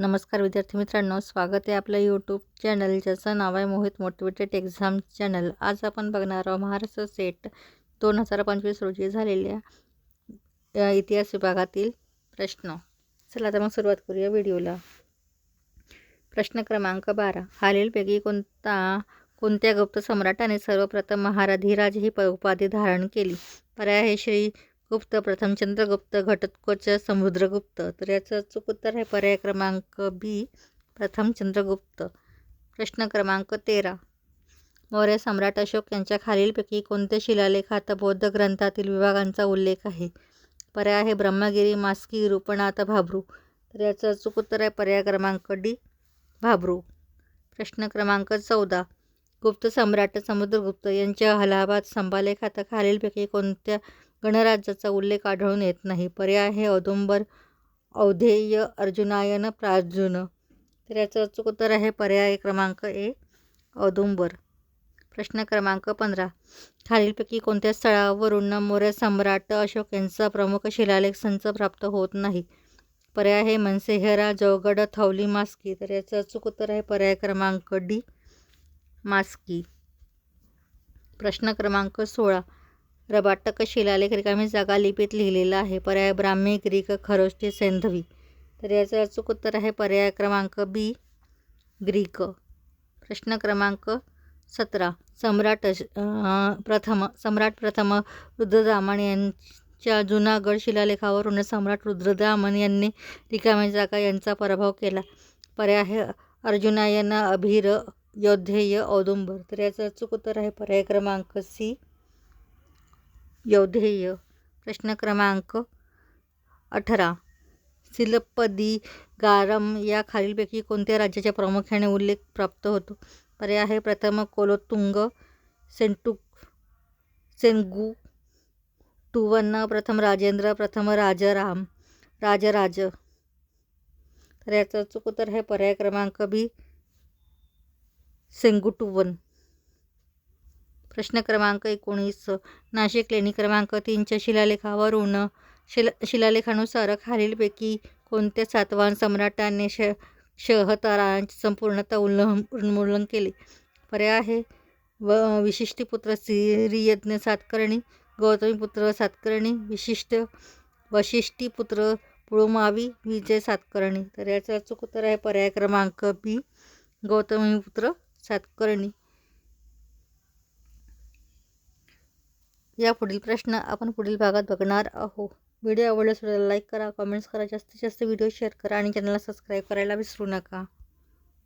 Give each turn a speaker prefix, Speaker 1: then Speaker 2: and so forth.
Speaker 1: नमस्कार विद्यार्थी मित्रांनो, स्वागत आहे आपल्या यूट्यूब चॅनल ज्याचं नाव आहे मोहित मोटिवेटेड एक्झाम चॅनल। आज आपण बघणार आहोत महाराष्ट्र सेट 2025 रोजी झालेल्या इतिहास विभागातील प्रश्न। चला तर मग सुरुवात करूया व्हिडिओला। प्रश्न क्रमांक 12, खालीलपैकी कोणत्या गुप्त सम्राटाने सर्वप्रथम महाराधिराज ही उपाधी धारण केली? पर्याय आहे श्री गुप्त, प्रथम चंद्रगुप्त, घटोत्कच, समुद्रगुप्त। तर याचं अचूक उत्तर आहे पर्याय क्रमांक बी, प्रथम चंद्रगुप्त। प्रश्न क्रमांक 13, मौर्य सम्राट अशोक यांच्या खालीलपैकी कोणत्या शिलालेखात बौद्ध ग्रंथातील विभागांचा उल्लेख आहे? पर्याय आहे ब्रह्मगिरी, मास्की, रूपनाथ, भाब्रू। तर याचं अचूक उत्तर आहे पर्याय क्रमांक डी, भाब्रू। प्रश्न क्रमांक 14, गुप्त सम्राट समुद्रगुप्त यांच्या अलाहाबाद स्तंभालेखात खालीलपैकी कोणत्या गणराज्याचा उल्लेख आढळून येत नाही? पर्याय आहे औदुंबर, औधेय, अर्जुनायन, प्रार्जुन। तर याचं अचूक उत्तर आहे पर्याय क्रमांक ए, औदुंबर। प्रश्न क्रमांक 15, खालीलपैकी कोणत्या स्थळावरून मौर्य सम्राट अशोक यांचा प्रमुख शिलालेख संच प्राप्त होत नाही? पर्याय आहे मनसेहेरा, जौगड, थौली, मास्की। तर याचं अचूक उत्तर आहे पर्याय क्रमांक डी, मास्की। प्रश्न क्रमांक 16, रबाटक शिलालेख रिकामी जागा लिपीत लिहिलेला आहे? पर्याय ब्राह्मी, ग्रीक, खरोष्टी, सैंधवी। तर याचं अचूक उत्तर आहे पर्याय क्रमांक बी, ग्रीक। प्रश्न क्रमांक 17, सम्राट प्रथम रुद्रदामन यांच्या जुनागड शिलालेखावरून सम्राट रुद्रदामन यांनी रिकामी जागा यांचा पराभव केला? पर्याय आहे अर्जुनायन, अभिर, यौधेय, औदुंबर। तर याचं अचूक उत्तर आहे पर्याय क्रमांक सी, यौधेय। प्रश्न क्रमांक 18, सिलप्पदिगारम या खालीलपैकी कोणत्या राज्याच्या प्रामुख्याने उल्लेख प्राप्त होतो? पर्याय आहे प्रथम कोलोत्तुंग, सेंगुटुवन, प्रथम राजेंद्र, प्रथम राजराज। तर याचं अचूक उत्तर आहे पर्याय क्रमांक बी, सेंगुटुवन। प्रश्न क्रमांक 19, नाशिक लेणी क्रमांक 3च्या शिलालेखानुसार खालीलपैकी कोणत्या सातवाहन सम्राटाने क्षहतरांचे संपूर्णतः उन्मूलन केले? पर्याय आहे विशिष्टिपुत्र सिरियज्ञ सातकर्णी, गौतमीपुत्र सातकर्णी, वशिष्ठीपुत्र पुळमावी, विजय सातकर्णी। तर याचं अचूक उत्तर आहे पर्याय क्रमांक बी, गौतमीपुत्र सातकर्णी। या पुढील प्रश्न आपण पुढील भागात बघणार आहोत। व्हिडिओ आवडल्यास लाईक करा, कमेंट्स करा, जास्तीत जास्त व्हिडिओ शेअर करा आणि चॅनलला सबस्क्राईब करायला विसरू नका।